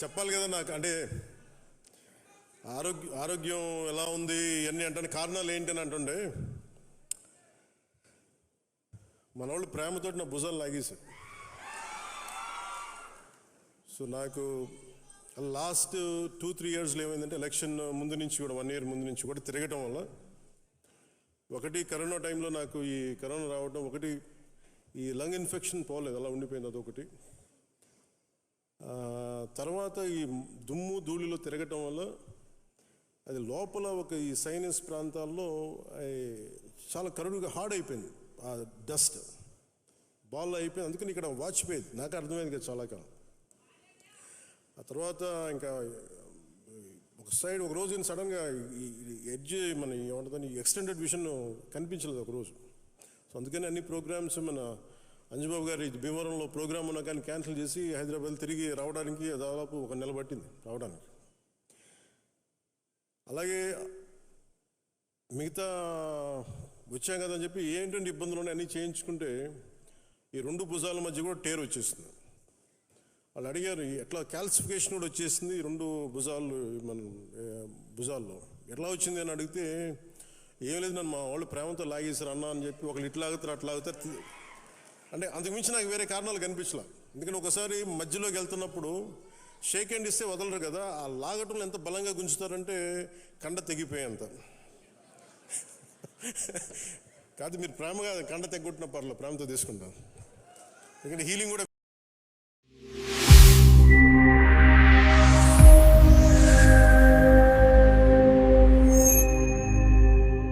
చెప్పాలి కదా నాకు, అంటే ఆరోగ్యం ఎలా ఉంది ఇవన్నీ అంటే కారణాలు ఏంటి అని అంటుండే మన వాళ్ళు ప్రేమతో నా భుజాలు లాగేశారు. సో నాకు లాస్ట్ 2-3 ఇయర్స్లో ఏమైందంటే ఎలక్షన్ ముందు నుంచి కూడా 1 ఇయర్ ముందు నుంచి కూడా తిరగటం వల్ల ఒకటి కరోనా టైంలో నాకు ఈ కరోనా రావడం, ఒకటి ఈ లంగ్ ఇన్ఫెక్షన్ పోలేదు, అలా ఉండిపోయింది, అదొకటి. తర్వాత ఈ దుమ్ము ధూళిలో తిరగటం వల్ల అది లోపల ఒక ఈ సైనస్ ప్రాంతాల్లో చాలా కరుడుగా హార్డ్ అయిపోయింది, ఆ డస్ట్ బాల్ అయిపోయింది. అందుకని ఇక్కడ వాచిపోయేది, నాకు అర్థమైంది కదా చాలా కాలం. ఆ తర్వాత ఇంకా ఒక రోజు సడన్గా ఈ ఎడ్జ్ మన ఏమంటుందని ఎక్స్టెండెడ్ విజన్ కనిపించలేదు ఒకరోజు. సో అందుకని అన్ని ప్రోగ్రామ్స్ మన అంజుబాబు గారి భీమవరంలో ప్రోగ్రామ్ ఉన్నా కానీ క్యాన్సిల్ చేసి హైదరాబాద్ తిరిగి రావడానికి దాదాపు 1 నెల పట్టింది రావడానికి. అలాగే మిగతా వచ్చాం కదని చెప్పి ఏంటంటే ఇబ్బందులు ఉన్నాయి అన్నీ చేయించుకుంటే ఈ 2 భుజాల మధ్య కూడా టేర్ వచ్చేసింది. వాళ్ళు అడిగారు ఎట్లా, క్యాల్సిఫికేషన్ కూడా వచ్చేసింది 2 భుజాలు, మన భుజాల్లో ఎట్లా వచ్చింది అని అడిగితే ఏం లేదు, నన్ను మా వాళ్ళు ప్రేమతో లాగేశారు అన్న అని చెప్పి, ఒకళ్ళు ఇట్లా ఆగుతారు అట్లా ఆగుతారు. అంటే అంతకుమించి నాకు వేరే కారణాలు కనిపించలే. ఎందుకంటే ఒకసారి మధ్యలోకి వెళ్తున్నప్పుడు షేక్ హ్యాండ్ ఇస్తే వదలరు కదా, ఆ లాగటంలో ఎంత బలంగా గుంజుతారంటే కండ తెగిపోయేంత. కాదు, మీరు ప్రేమగా కండ తెగొట్టిన పర్లేదు, ప్రేమతో తీసుకుంటాను. ఎందుకంటే హీలింగ్ కూడా